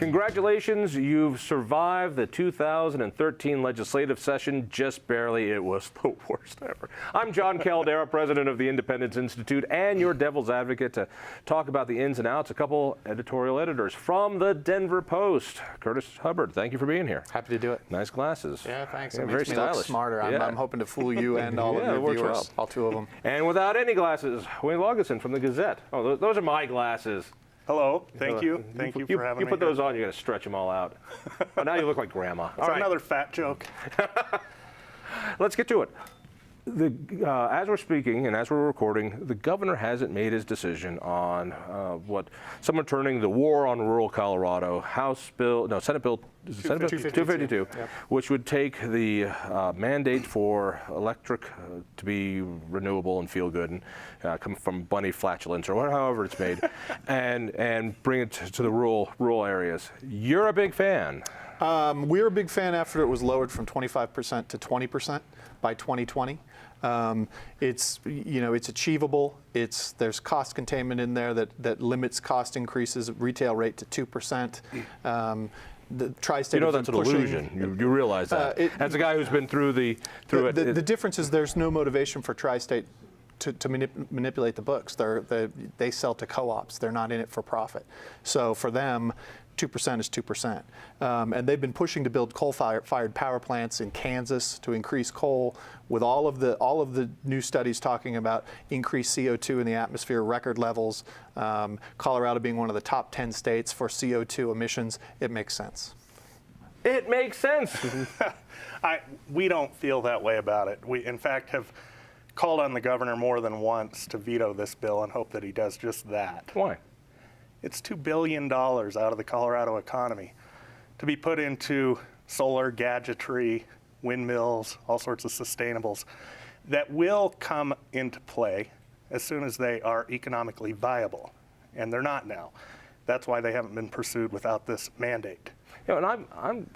Congratulations, you've survived the 2013 legislative session just barely. It was the worst ever. I'm Jon Caldara, president of the Independence Institute and your devil's advocate to talk about the ins and outs. A couple editorial editors from the Denver Post. Curtis Hubbard, thank you for being here. Happy to do it. Nice glasses. Yeah, thanks. Yeah, It very makes me stylish. look smarter. I'm hoping to fool you and all of Yeah, it your works viewers, well. all two of them. And without any glasses, Laugesen from the Gazette. Oh, those are my glasses. Hello, thank you. Thank you for having me. You put those on, you got to stretch them all out. Oh, now you look like grandma. That's another fat joke. Let's get to it. As we're speaking and as we're recording, the governor hasn't made his decision on someone turning the war on rural Colorado, Senate Bill 252, Yep. which would take the mandate for electric to be renewable and feel good and come from bunny flatulence or however it's made, and bring it to the rural areas. You're a big fan. We're a big fan after it was lowered from 25% to 20% by 2020. It's achievable. There's cost containment in there that limits cost increases, retail rate to 2%. The tri-state that's an illusion. You realize that. As a guy who's been through it. The difference is there's no motivation for tri-state to manipulate the books. They sell to co-ops. They're not in it for profit. So for them, 2% is 2%. And they've been pushing to build coal-fired power plants in Kansas to increase coal, with all of the new studies talking about increased CO2 in the atmosphere, record levels. Colorado being one of the top 10 states for CO2 emissions, it makes sense. It makes sense. We don't feel that way about it. We, in fact, have called on the governor more than once to veto this bill and hope that he does just that. Why? It's $2 billion out of the Colorado economy to be put into solar, gadgetry, windmills, all sorts of sustainables that will come into play as soon as they are economically viable. And they're not now. That's why they haven't been pursued without this mandate. And I'm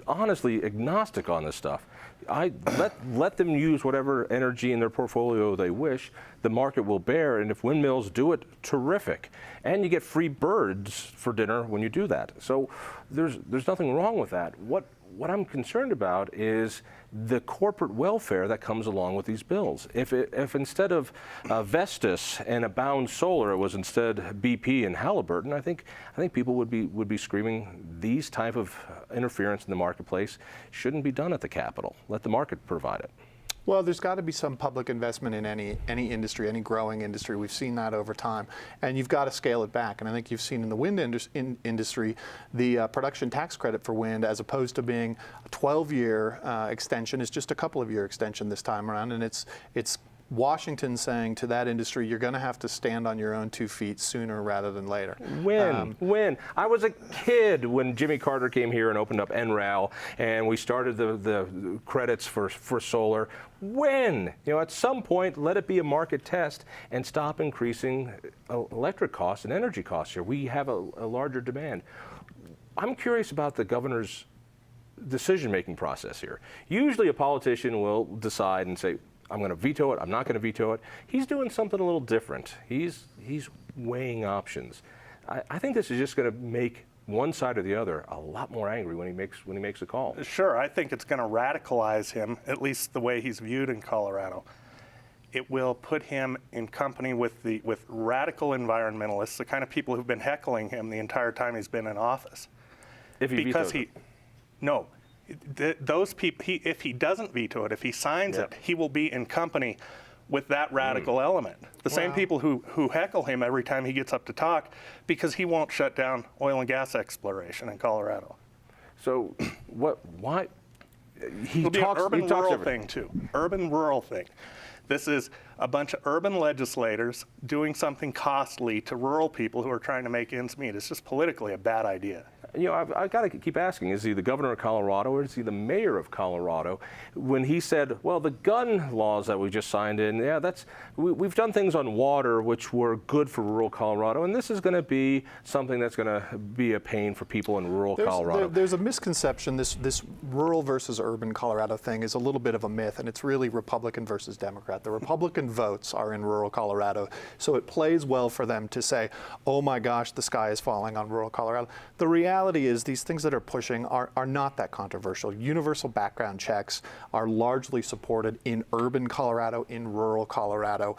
honestly agnostic on this stuff. I let them use whatever energy in their portfolio they wish. The market will bear, and if windmills do it, terrific. And you get free birds for dinner when you do that. So there's nothing wrong with that. What I'm concerned about is the corporate welfare that comes along with these bills. If instead of Vestas and Abound Solar, it was instead BP and Halliburton, I think people would be screaming these type of interference in the marketplace shouldn't be done at the Capitol. Let the market provide it. Well, there's got to be some public investment in any industry, any growing industry. We've seen that over time, and you've got to scale it back. And I think you've seen in the wind industry, the production tax credit for wind, as opposed to being a 12-year extension, is just a couple of year extension this time around. And it's Washington saying to that industry, you're going to have to stand on your own 2 feet sooner rather than later. When I was a kid when Jimmy Carter came here and opened up NRAL and we started the credits for solar. At some point, let it be a market test and stop increasing electric costs and energy costs here. We have a larger demand. I'm curious about the governor's decision-making process here. Usually a politician will decide and say, I'm going to veto it, I'm not going to veto it. He's doing something a little different. He's weighing options. I think this is just going to make one side or the other a lot more angry when he makes a call. Sure, I think it's going to radicalize him, at least the way he's viewed in Colorado. It will put him in company with radical environmentalists, the kind of people who've been heckling him the entire time he's been in office. If he vetoes it. No. Those people, if he doesn't veto it, if he signs it, he will be in company with that radical element. The same people who heckle him every time he gets up to talk because he won't shut down oil and gas exploration in Colorado. So why? It'll be an urban-rural thing, too. Urban-rural thing. This is a bunch of urban legislators doing something costly to rural people who are trying to make ends meet. It's just politically a bad idea. I've got to keep asking, is he the governor of Colorado or is he the mayor of Colorado? When he said, well, the gun laws that we just signed in, we've done things on water which were good for rural Colorado, and this is going to be something that's going to be a pain for people in rural Colorado. There's a misconception. This rural versus urban Colorado thing is a little bit of a myth, and it's really Republican versus Democrat. The Republican Republican votes are in rural Colorado. So it plays well for them to say, oh my gosh, the sky is falling on rural Colorado. The reality is these things that are pushing are not that controversial. Universal background checks are largely supported in urban Colorado, in rural Colorado.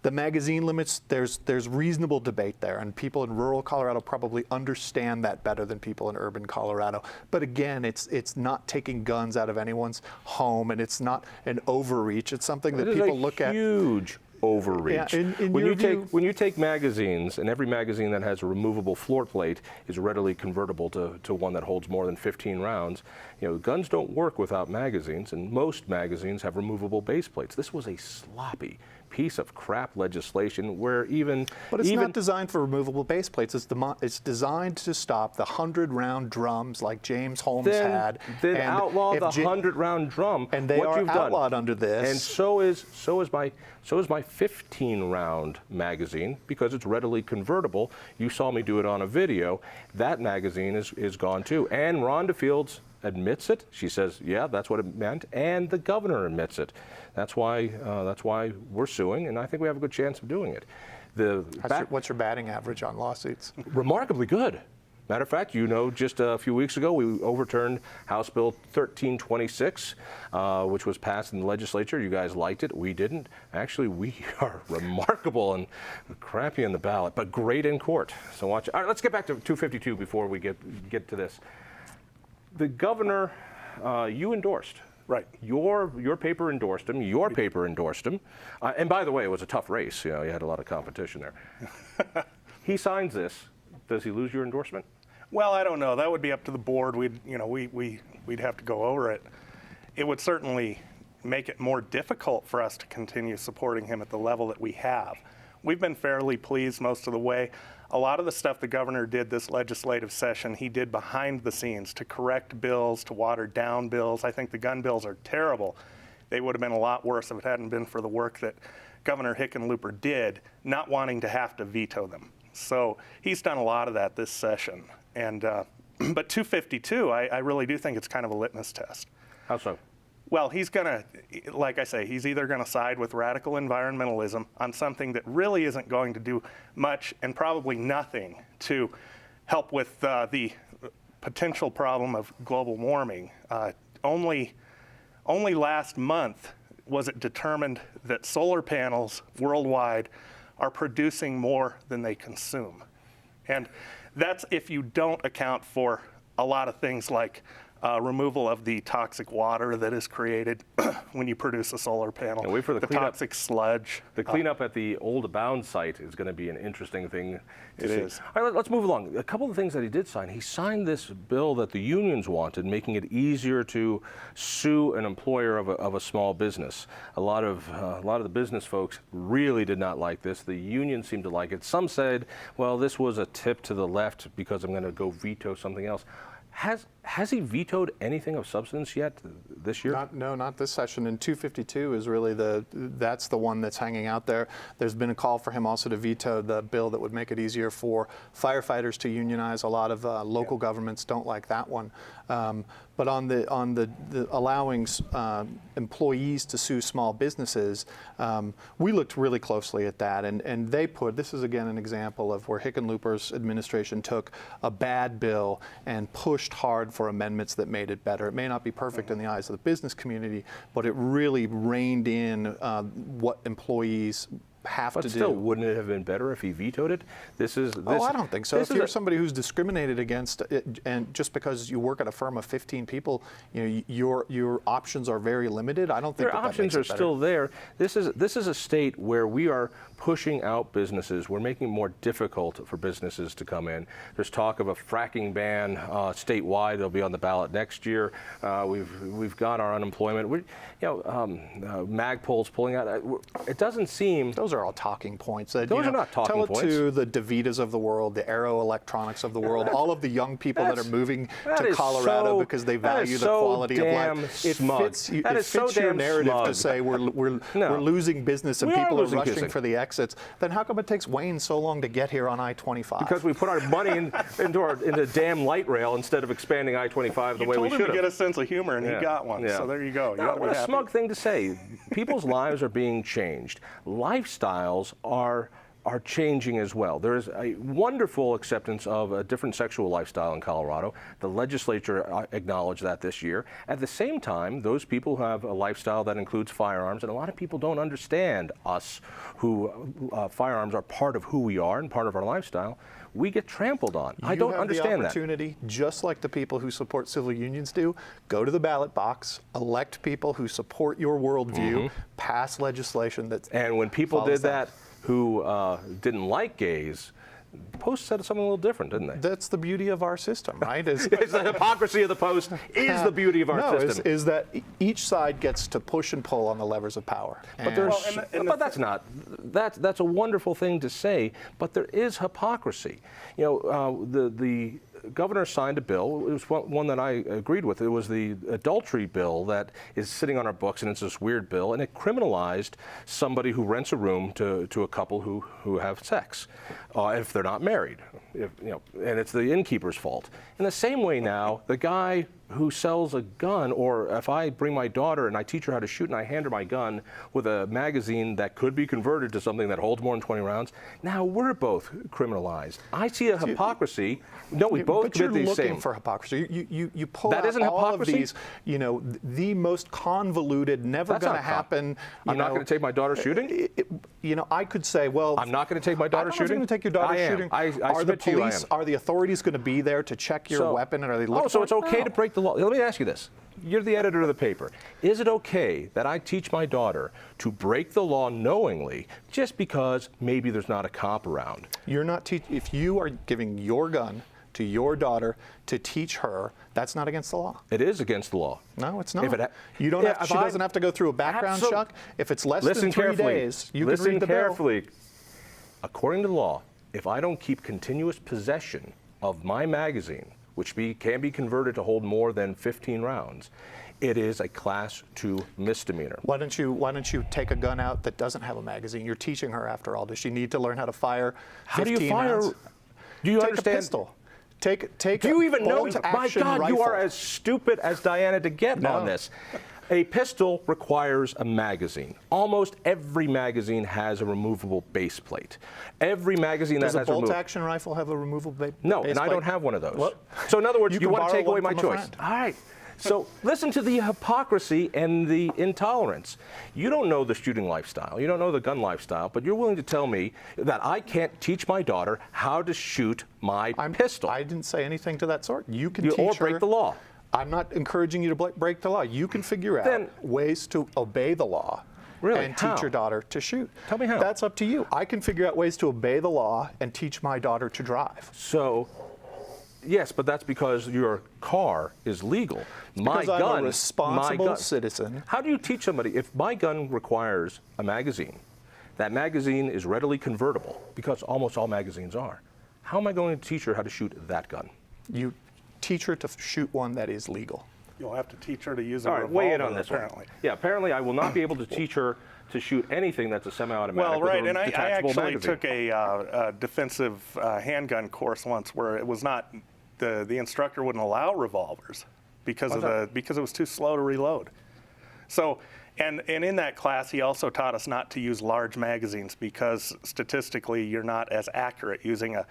The magazine limits, there's reasonable debate there, and people in rural Colorado probably understand that better than people in urban Colorado. But again, it's not taking guns out of anyone's home, and it's not an overreach. It's something that people look at. Huge overreach. Yeah, in when your view, when you take magazines, and every magazine that has a removable floor plate is readily convertible to one that holds more than 15 rounds. You know, guns don't work without magazines, and most magazines have removable base plates. This was a sloppy piece of crap legislation where But it's not designed for removable base plates. It's designed to stop the 100-round drums like James Holmes had. Then outlaw the 100-round drum. And they are outlawed under this. And so is my 15-round magazine, because it's readily convertible. You saw me do it on a video. That magazine is gone too. And Rhonda Fields admits it. She says, yeah, that's what it meant, and the governor admits it. That's why we're suing, and I think we have a good chance of doing it. What's your batting average on lawsuits? Remarkably good. Matter of fact, you know, just a few weeks ago, we overturned House Bill 1326, which was passed in the legislature. You guys liked it. We didn't. Actually, we are remarkable and crappy on the ballot, but great in court. So watch. All right, let's get back to 252 before we get to this. The governor, you endorsed. Right. Your paper endorsed him. Your paper endorsed him. And by the way, it was a tough race. You know, you had a lot of competition there. He signs this. Does he lose your endorsement? Well, I don't know. That would be up to the board. We'd have to go over it. It would certainly make it more difficult for us to continue supporting him at the level that we have. We've been fairly pleased most of the way. A lot of the stuff the governor did this legislative session, he did behind the scenes to correct bills, to water down bills. I think the gun bills are terrible. They would have been a lot worse if it hadn't been for the work that Governor Hickenlooper did, not wanting to have to veto them. So he's done a lot of that this session. And but 252, I really do think it's kind of a litmus test. How so? Well, he's going to, like I say, he's either going to side with radical environmentalism on something that really isn't going to do much and probably nothing to help with the potential problem of global warming. Only last month was it determined that solar panels worldwide are producing more than they consume. And that's if you don't account for a lot of things like removal of the toxic water that is created when you produce a solar panel. And wait for the cleanup. Toxic sludge. The cleanup at the old Abound site is going to be an interesting thing to see. It is. All right, let's move along. A couple of things that he did sign. He signed this bill that the unions wanted, making it easier to sue an employer of a small business. A lot of the business folks really did not like this. The union seemed to like it. Some said, well, this was a tip to the left because I'm going to go veto something else. Has he vetoed anything of substance yet this year? Not this session. And 252 is really that's the one that's hanging out there. There's been a call for him also to veto the bill that would make it easier for firefighters to unionize. A lot of local governments don't like that one. But on the allowing employees to sue small businesses, we looked really closely at that, and they this is again an example of where Hickenlooper's administration took a bad bill and pushed hard for amendments that made it better. It may not be perfect in the eyes of the business community, but it really reined in what employees have to do. But still, wouldn't it have been better if he vetoed it? I don't think so. If you're somebody who's discriminated against, and just because you work at a firm of 15 people, your options are very limited. I don't think their options are still there. This is a state where we are pushing out businesses. We're making it more difficult for businesses to come in. There's talk of a fracking ban statewide. It'll be on the ballot next year. We've got our unemployment. Magpul's pulling out. It doesn't seem. Those are all talking points. That, Those are not talking tell points. Tell it to the DeVitas of the world, the Aero Electronics of the world, all of the young people that are moving to Colorado because they value the quality of life. It fits your narrative to say we're losing business and people are rushing for the exits. Then how come it takes Wayne so long to get here on I-25? Because we put our money into damn light rail instead of expanding I-25 the way we should have. You told him to get a sense of humor, and he got one. Yeah. So there you go. You What a smug thing to say. People's lives are being changed. Lifestyles are changing as well. There is a wonderful acceptance of a different sexual lifestyle in Colorado. The legislature acknowledged that this year. At the same time, those people who have a lifestyle that includes firearms, and a lot of people don't understand us who firearms are part of who we are and part of our lifestyle, we get trampled on. I don't understand that. You have the opportunity, just like the people who support civil unions do, go to the ballot box, elect people who support your worldview, pass legislation that And when people did that who didn't like gays, Post said something a little different, didn't they? That's the beauty of our system, right? It's the hypocrisy of the Post is the beauty of our system. Is that each side gets to push and pull on the levers of power. But that's a wonderful thing to say, but there is hypocrisy. You know, the governor signed a bill. It was one that I agreed with. It was the adultery bill that is sitting on our books, and it's this weird bill, and it criminalized somebody who rents a room to a couple who have sex, if they're not married. And it's the innkeeper's fault. In the same way now, the guy who sells a gun, or if I bring my daughter and I teach her how to shoot and I hand her my gun with a magazine that could be converted to something that holds more than 20 rounds, now we're both criminalized. I see a hypocrisy. No, we both commit these same. But you're looking for hypocrisy. You pull out all of these, the most convoluted, never going to happen. I'm not going to take my daughter shooting? I could say, well, I'm not going to take my daughter shooting? I'm going to take your daughter shooting. Are the authorities going to be there to check your weapon, and are they looking so it's okay to break the law? Let me ask you this. You're the editor of the paper. Is it okay that I teach my daughter to break the law knowingly just because maybe there's not a cop around? You're not if you are giving your gun to your daughter to teach her, that's not against the law. It is against the law. No, it's not. She doesn't have to go through a background check. If it's less than 3 days, you can read the bill. Listen carefully. According to law, if I don't keep continuous possession of my magazine, which can be converted to hold more than 15 rounds, it is a Class 2 misdemeanor. Why don't you take a gun out that doesn't have a magazine? You're teaching her, after all. Does she need to learn how to fire 15 How do you fire? rounds? Do you take understand? A pistol. Take do you even know? My God, rifle. you are as stupid as Diana to get on this. A pistol requires a magazine. Almost every magazine has a removable base plate. Every magazine that has Does a bolt-action rifle have a removable base plate? No, and I don't have one of those. What? So in other words, you want to take away my choice. Friend. All right. So listen to the hypocrisy and the intolerance. You don't know the shooting lifestyle. You don't know the gun lifestyle, but you're willing to tell me that I can't teach my daughter how to shoot my pistol. I didn't say anything to that sort. You can teach her. Or break the law. I'm not encouraging you to break the law. You can figure out ways to obey the law and teach your daughter to shoot. Tell me how. That's up to you. I can figure out ways to obey the law and teach my daughter to drive. So, yes, but that's because your car is legal. Because I'm a responsible citizen. How do you teach somebody, if my gun requires a magazine, that magazine is readily convertible, because almost all magazines are, how am I going to teach her how to shoot that gun? You teach her to shoot one that is legal. You'll have to teach her to use a revolver. All right, weigh in on this apparently. Yeah, apparently I will not be able to teach her to shoot anything that's a semi-automatic. Well, right, and I actually magazine. took a defensive handgun course once where it was not the instructor wouldn't allow revolvers because it was too slow to reload. So, and in that class he also taught us not to use large magazines because statistically you're not as accurate using a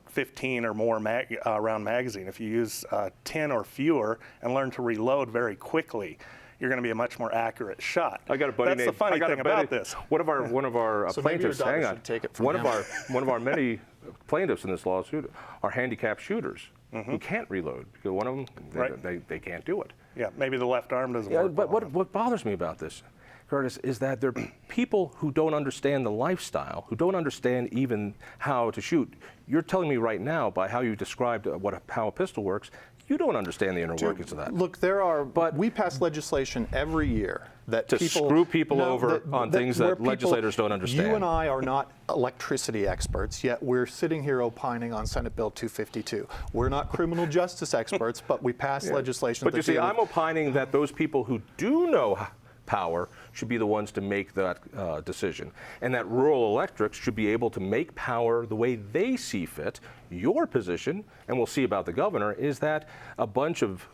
15 or more round magazine. If you use 10 or fewer and learn to reload very quickly, you're going to be a much more accurate shot. I got a buddy That's the funny thing about this. One of our so plaintiffs. Hang on. Take it from one of our many plaintiffs in this lawsuit are handicapped shooters who can't reload because one of them they can't do it. Yeah, maybe the left arm doesn't work. But what bothers me about this, Curtis, is that there are people who don't understand the lifestyle, who don't understand even how to shoot. You're telling me right now, by how you described how a pistol works, You don't understand the inner workings of that. Look, we pass legislation every year that To screw people over on things that legislators don't understand. You and I are not electricity experts, yet we're sitting here opining on Senate Bill 252. We're not criminal justice experts, but we pass legislation. But you see, I'm opining that those people who do know power should be the ones to make that decision, and that rural electrics should be able to make power the way they see fit. Your position, and we'll see about the governor, is that a bunch of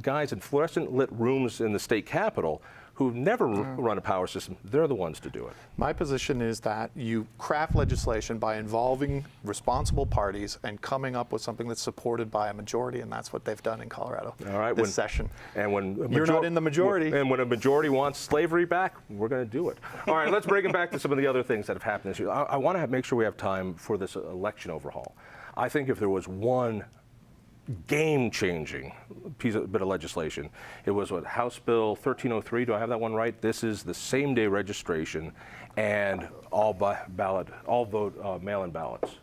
guys in fluorescent lit rooms in the state capitol who've never run a power system, they're the ones to do it. My position is that you craft legislation by involving responsible parties and coming up with something that's supported by a majority, and that's what they've done in Colorado this session. And when you're not in the majority. And when a majority wants slavery back, we're going to do it. All right, let's break it back to some of the other things that have happened this year. I want to make sure we have time for this election overhaul. I think if there was one game-changing bit of legislation, it was House Bill 1303. Do I have that one right? This is the same-day registration and all vote mail-in ballots.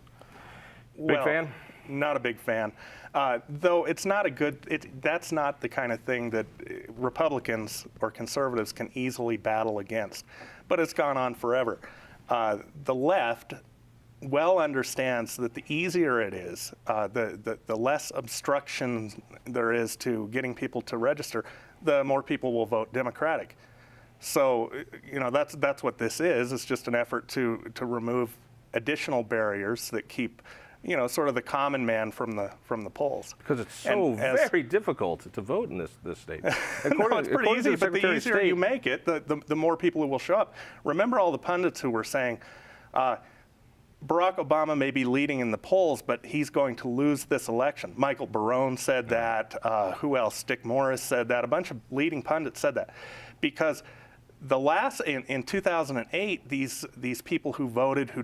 Big fan? Not a big fan. Though it's not that's not the kind of thing that Republicans or conservatives can easily battle against. But it's gone on forever. The left well understands that the easier it is, the less obstruction there is to getting people to register, the more people will vote Democratic. So, that's what this is. It's just an effort to remove additional barriers that keep, sort of the common man from the polls. Because it's so very difficult to vote in this state. No, it's pretty easy, but the easier you make it, the more people who will show up. Remember all the pundits who were saying, Barack Obama may be leading in the polls, but he's going to lose this election. Michael Barone said that. Who else? Dick Morris said that. A bunch of leading pundits said that. Because in 2008, these people who voted who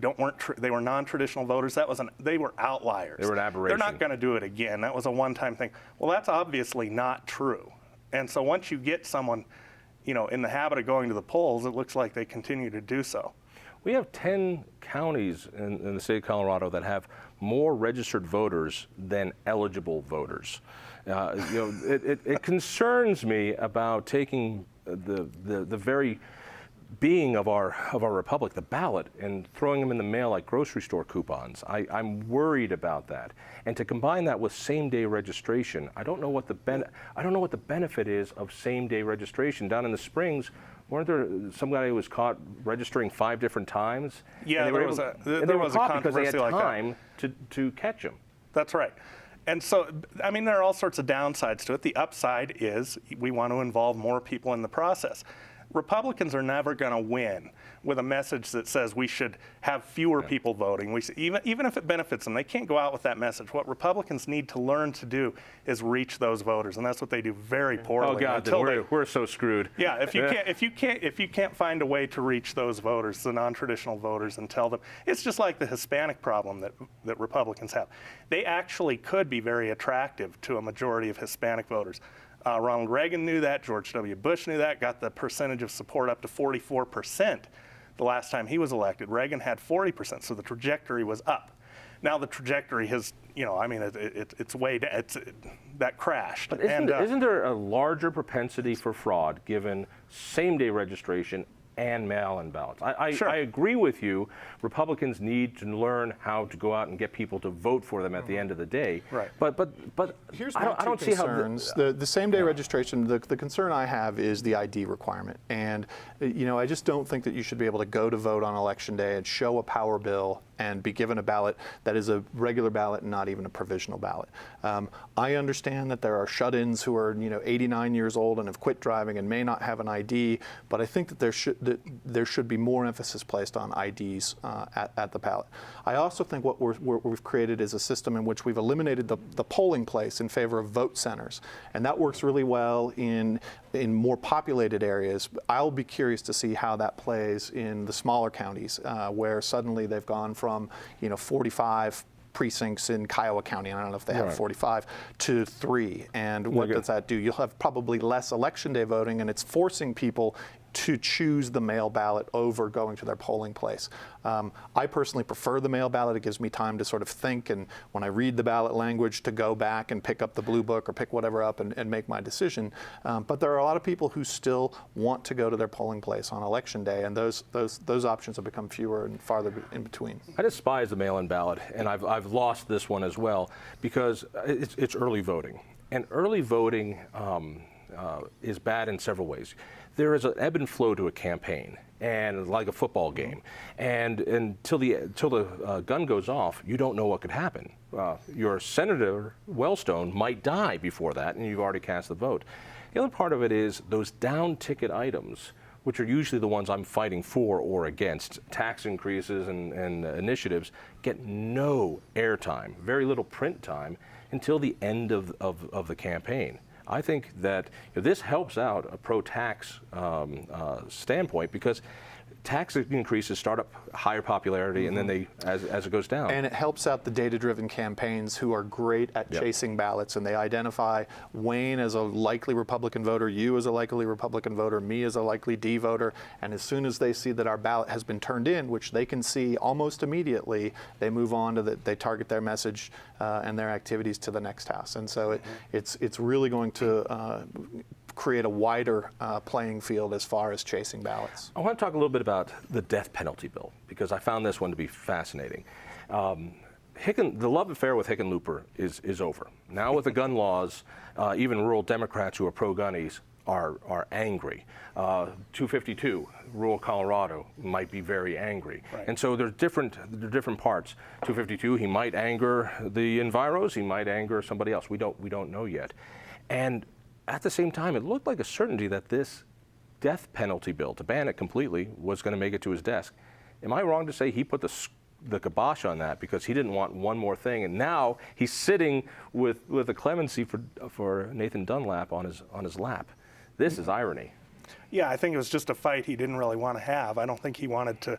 they were non-traditional voters, they were outliers. They were an aberration. They're not going to do it again. That was a one-time thing. Well, that's obviously not true. And so once you get someone, in the habit of going to the polls, it looks like they continue to do so. We have 10 counties in the state of Colorado that have more registered voters than eligible voters. It concerns me about taking the very being of our republic, the ballot, and throwing them in the mail like grocery store coupons. I'm worried about that. And to combine that with same-day registration, I don't know what the benefit is of same-day registration. Down in the Springs, weren't there some guy who was caught registering 5 different times? Yeah, there was a controversy because they had like time to catch him. That's right. And so, there are all sorts of downsides to it. The upside is we want to involve more people in the process. Republicans are never going to win with a message that says we should have fewer people voting. Even if it benefits them, they can't go out with that message. What Republicans need to learn to do is reach those voters, and that's what they do very poorly. Oh God, we're so screwed. Yeah, if you can't find a way to reach those voters, the non-traditional voters, and tell them, it's just like the Hispanic problem that Republicans have. They actually could be very attractive to a majority of Hispanic voters. Ronald Reagan knew that. George W. Bush knew that. Got the percentage of support up to 44% the last time he was elected. Reagan had 40%, so the trajectory was up. Now the trajectory has, it's way down. That crashed. But isn't there a larger propensity for fraud given same-day registration and mail-in ballots? Sure. I agree with you. Republicans need to learn how to go out and get people to vote for them at the end of the day. Right. But here's I don't see how the same-day registration. The concern I have is the ID requirement, and I just don't think that you should be able to go to vote on election day and show a power bill and be given a ballot that is a regular ballot and not even a provisional ballot. I understand that there are shut-ins who are 89 years old and have quit driving and may not have an ID, but I think that there should be more emphasis placed on IDs at the ballot. I also think what we've created is a system in which we've eliminated the polling place in favor of vote centers, and that works really well in more populated areas. I'll be curious to see how that plays in the smaller counties where suddenly they've gone from 45 precincts in Kiowa County, and I don't know if they have 45, to 3. And what does that do? You'll have probably less election day voting, and it's forcing people to choose the mail ballot over going to their polling place. I personally prefer the mail ballot. It gives me time to sort of think, and when I read the ballot language, to go back and pick up the blue book or pick whatever up and make my decision. But there are a lot of people who still want to go to their polling place on Election Day, and those options have become fewer and farther in between. I despise the mail-in ballot, and I've lost this one as well because it's early voting. And early voting is bad in several ways. There is an ebb and flow to a campaign, and like a football game. And until the gun goes off, you don't know what could happen. Your Senator Wellstone might die before that, and you've already cast the vote. The other part of it is those down-ticket items, which are usually the ones I'm fighting for or against. Tax increases and initiatives get no airtime, very little print time, until the end of the campaign. I think that this helps out a pro-tax standpoint because tax increases start up higher popularity and then they as it goes down. And it helps out the data-driven campaigns who are great at chasing ballots, and they identify Wayne as a likely Republican voter, you as a likely Republican voter, me as a likely D voter, and as soon as they see that our ballot has been turned in, which they can see almost immediately, they move on to they target their message and their activities to the next house. And so it's really going to create a wider playing field as far as chasing ballots. I want to talk a little bit about the death penalty bill because I found this one to be fascinating. The love affair with Hickenlooper is over. Now with the gun laws, even rural Democrats who are pro-gunnies are angry. 252, rural Colorado, might be very angry. Right. And so there are different parts. 252, he might anger the enviros, he might anger somebody else. We don't know yet. And at the same time, it looked like a certainty that this death penalty bill, to ban it completely, was going to make it to his desk. Am I wrong to say he put the kibosh on that because he didn't want one more thing, and now he's sitting with a clemency for Nathan Dunlap on his lap? This is irony. Yeah, I think it was just a fight he didn't really want to have. I don't think he wanted to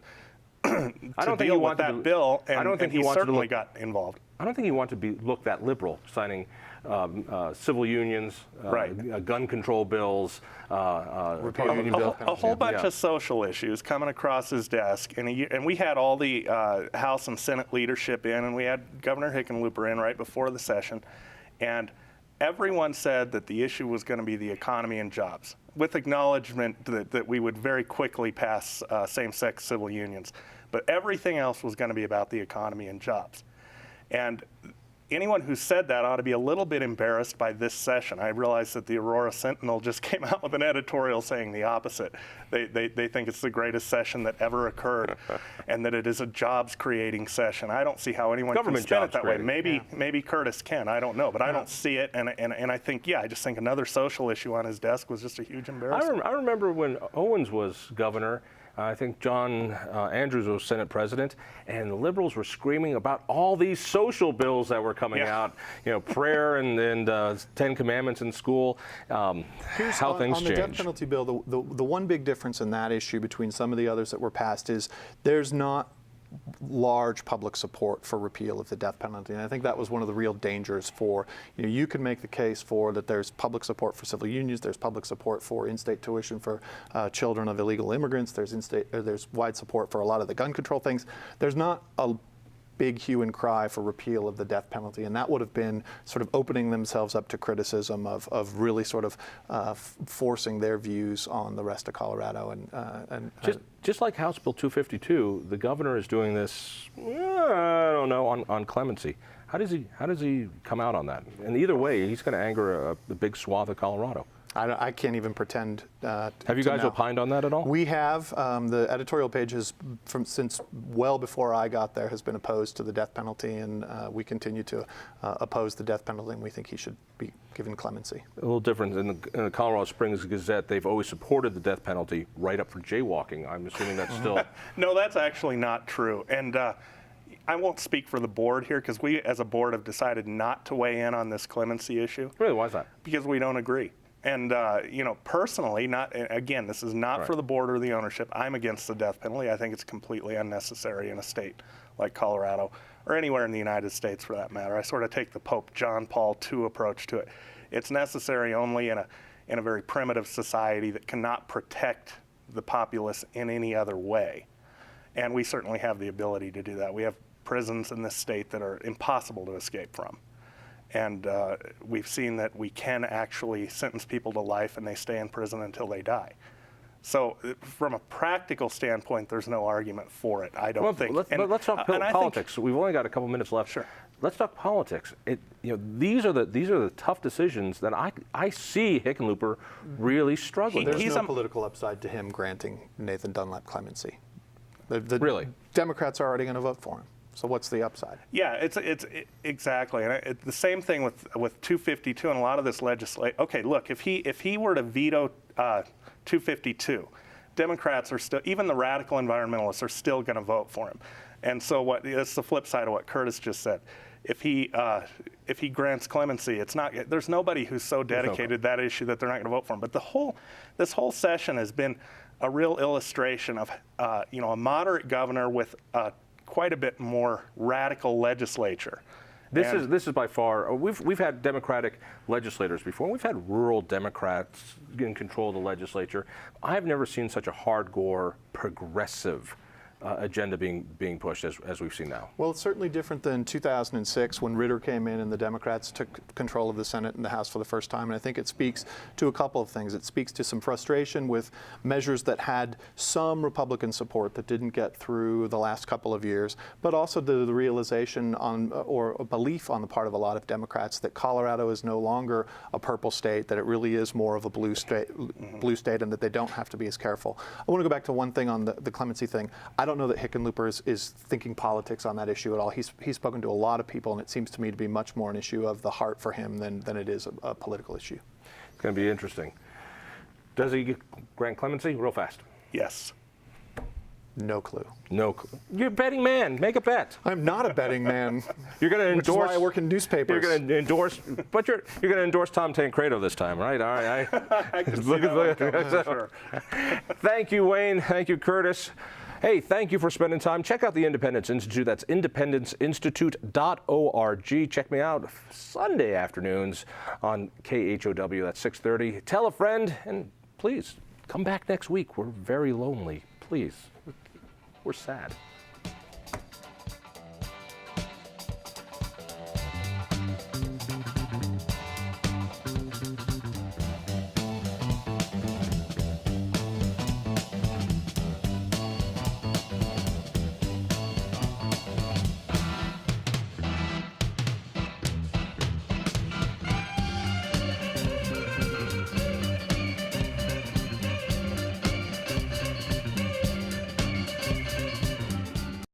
I don't think deal he with wanted that to, bill, and, I don't think and he wanted certainly to look, got involved. I don't think he wanted to look that liberal, signing civil unions, Right. gun control bills, Repeal union the bill. A whole bunch Yeah. of social issues coming across his desk, and we had all the House and Senate leadership in, and we had Governor Hickenlooper in right before the session, and everyone said that the issue was going to be the economy and jobs, with acknowledgement that we would very quickly pass same-sex civil unions. But everything else was going to be about the economy and jobs. And anyone who said that ought to be a little bit embarrassed by this session. I realize that the Aurora Sentinel just came out with an editorial saying the opposite. They think it's the greatest session that ever occurred and that it is a jobs-creating session. I don't see how anyone Government can spin it jobs that way. creating. Maybe Curtis can. I don't know. But I don't see it. And I think, I just think another social issue on his desk was just a huge embarrassment. I remember when Owens was governor. I think John Andrews was Senate president, and the liberals were screaming about all these social bills that were coming out. Prayer and 10 Commandments in school. Here's how things on the change. death penalty bill, the one big difference in that issue between some of the others that were passed is there's not large public support for repeal of the death penalty, and I think that was one of the real dangers for, you can make the case for that there's public support for civil unions, there's public support for in-state tuition for children of illegal immigrants, there's wide support for a lot of the gun control things. There's not a big hue and cry for repeal of the death penalty, and that would have been sort of opening themselves up to criticism of really sort of forcing their views on the rest of Colorado. Just like House Bill 252, the governor is doing this, I don't know, on clemency. How does he come out on that? And either way, he's going to anger a big swath of Colorado. I can't even pretend. Have you guys opined on that at all? We have. The editorial page has, since well before I got there, has been opposed to the death penalty, and we continue to oppose the death penalty, and we think he should be given clemency. A little different. In the Colorado Springs Gazette, they've always supported the death penalty right up for jaywalking. I'm assuming that's still... No, that's actually not true. And I won't speak for the board here because we, as a board, have decided not to weigh in on this clemency issue. Really, why is that? Because we don't agree. And, personally, this is not for the board or the ownership. I'm against the death penalty. I think it's completely unnecessary in a state like Colorado or anywhere in the United States for that matter. I sort of take the Pope John Paul II approach to it. It's necessary only in a very primitive society that cannot protect the populace in any other way. And we certainly have the ability to do that. We have prisons in this state that are impossible to escape from. And we've seen that we can actually sentence people to life and they stay in prison until they die. So from a practical standpoint, there's no argument for it, I don't think. But let's talk politics. We've only got a couple minutes left. Sure. Let's talk politics. These are the tough decisions that I see Hickenlooper really struggling. There's no political upside to him granting Nathan Dunlap clemency. The Really? Democrats are already going to vote for him. So what's the upside? Yeah, it's exactly, and the same thing with 252 and a lot of this legislation. Okay, look, if he were to veto 252, Democrats are still, even the radical environmentalists are still going to vote for him. And so that's the flip side of what Curtis just said. If he grants clemency, there's nobody who's so dedicated to that issue that they're not going to vote for him. But this whole session has been a real illustration of a moderate governor with quite a bit more radical legislature. This is by far, we've had Democratic legislators before. We've had rural Democrats in control of the legislature. I've never seen such a hardcore progressive agenda being pushed as we've seen now. Well, it's certainly different than 2006 when Ritter came in and the Democrats took control of the Senate and the House for the first time. And I think it speaks to a couple of things. It speaks to some frustration with measures that had some Republican support that didn't get through the last couple of years, but also the realization or a belief on the part of a lot of Democrats that Colorado is no longer a purple state, that it really is more of a blue state, and that they don't have to be as careful. I want to go back to one thing on the clemency thing. I don't know that Hickenlooper is thinking politics on that issue at all. He's spoken to a lot of people, and it seems to me to be much more an issue of the heart for him than it is a political issue. It's going to be interesting. Does he grant clemency? Real fast. Yes. No clue. No clue. You're a betting man. Make a bet. I'm not a betting man. You're going to Which endorse. is why I work in newspapers. You're going to endorse, but you're going to endorse Tom Tancredo this time, right? All right. I can see that. Sure. Thank you, Wayne. Thank you, Curtis. Hey, thank you for spending time. Check out the Independence Institute. That's independenceinstitute.org. Check me out Sunday afternoons on KHOW. That's 6:30. Tell a friend, and please come back next week. We're very lonely. Please. We're sad.